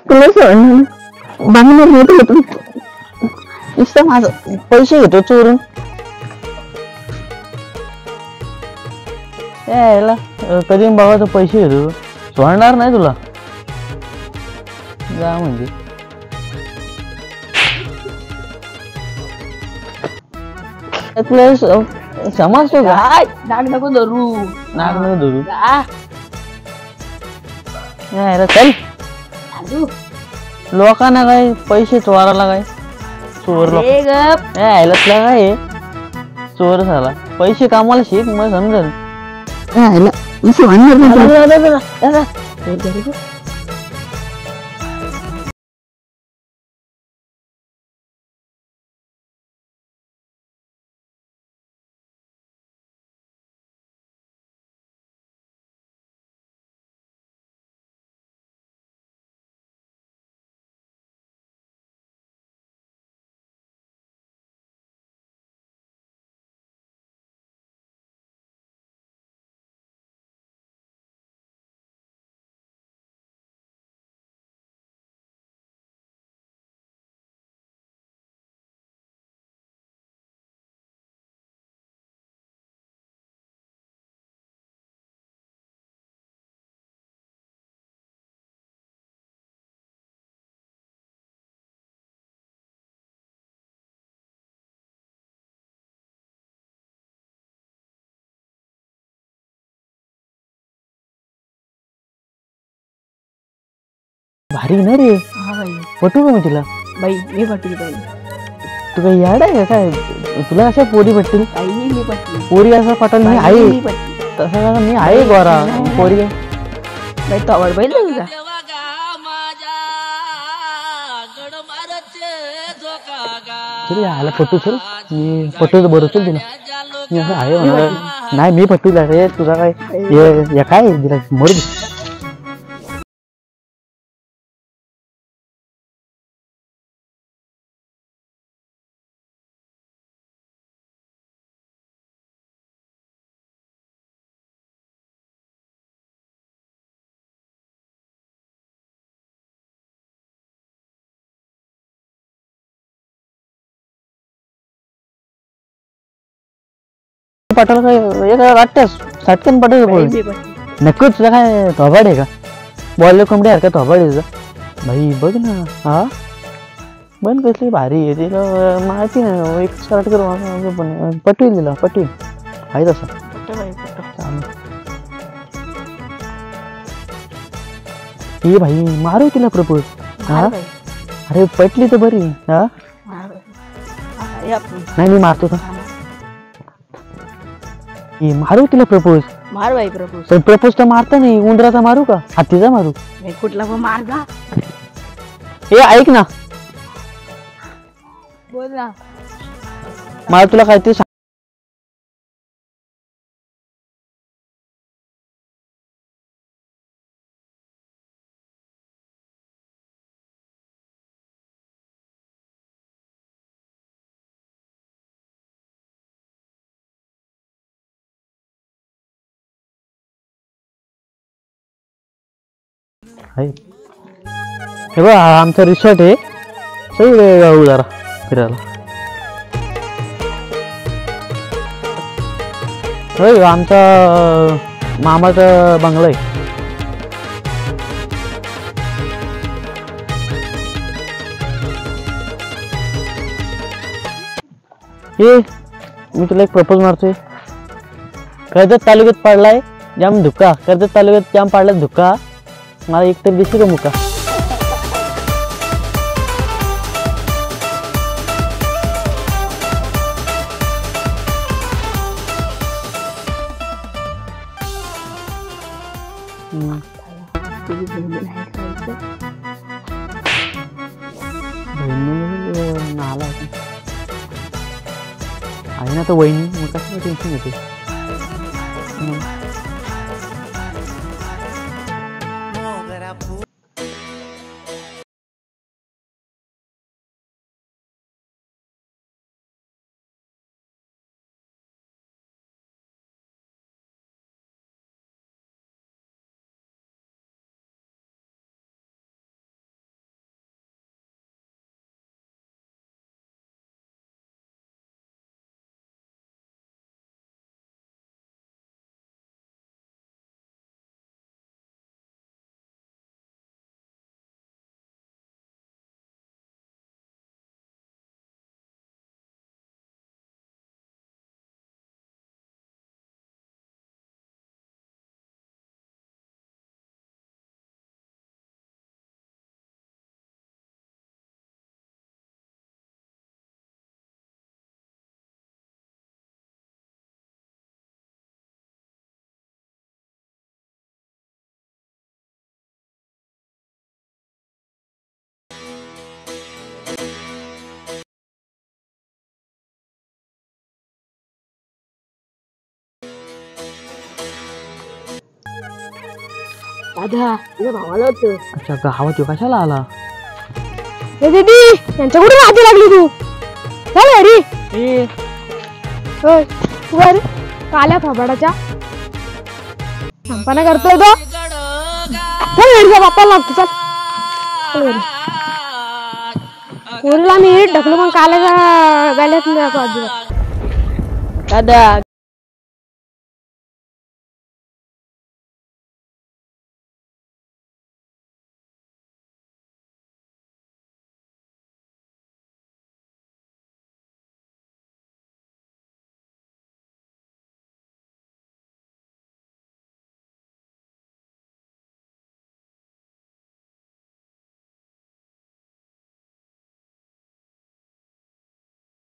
तुला बांगणार नाही तुला तू नुसतं माझं पैसे घेतो चोरून यायला कधी बाबा पैसे घेतो सोडणार नाही तुला जा म्हणजे समजतो का नाक नको धरू यायला चल लोकांना काय पैसे चोराला काय चोर यायला तुला काय चोर झाला पैसे कामाला शिक मग समजेल भारी ना रे पटू का मी तुला बाई मी पटली बाई तू काही याड आहे का काय तुला अशा पोरी पटतील मी पटली पोरी असा पटल मी आहे तसं मी आहे गोरा पोरी बाई तो आवड बैल तुझा चल यायला पटू चल मी पटू बरं चल तुला मी असं आहे म्हणा नाही मी पटू रे तुझा काय काय दिला मरू पटल काय वाटतंस साटकन पटेल नक्कीच तुझा काय थोबाड आहे का बॉल कोंबडी हरकत थोबाड आहे तुझा भाई बघ ना हा बन कसली भारी आहे तिला माहिती नाही एक स्टार्ट कर पटवील दिला पटवील आहे तसं ये भाई मारू तिला प्रपोज हा अरे पटली तर बरी हा नाही मी मारतो का मारू तिला प्रपोज मार बाई प्रपोज पण प्रपोज तर मारता नाही उंदराचा मारू का हातीचा मारू कुठला पण मार जा हे ऐक ना बोल ना मला तुला काय ते हे बघ आमचा रिसॉर्ट आहे सगळे जाऊ जरा फिरायला होय आमचा मामाचा बंगला आहे हे मी तुला एक प्रपोज मारतोय कर्जत तालुक्यात पडलाय जाम धुका कर्जत तालुक्यात जाम पडला धुका मला एक तर दिसू का मुका नाला आहे ना तर वहिनी मग कसं टेन्शन येते दादा तुझ्या भावाला होतं. अच्छा गावात ह्यो कशाला आला? हे दीदी यांच्याकडून आधी लागली तू चल घरी. होय तू बर काल्या थोबाडाच्या संपाना करतोय तो. चल घरी जा बाप्पाला लागतो चल. चल घरी. पोरीला मी ढकलू पण काल्याच्या गाल्यात नाही जातो अजिबात. दादा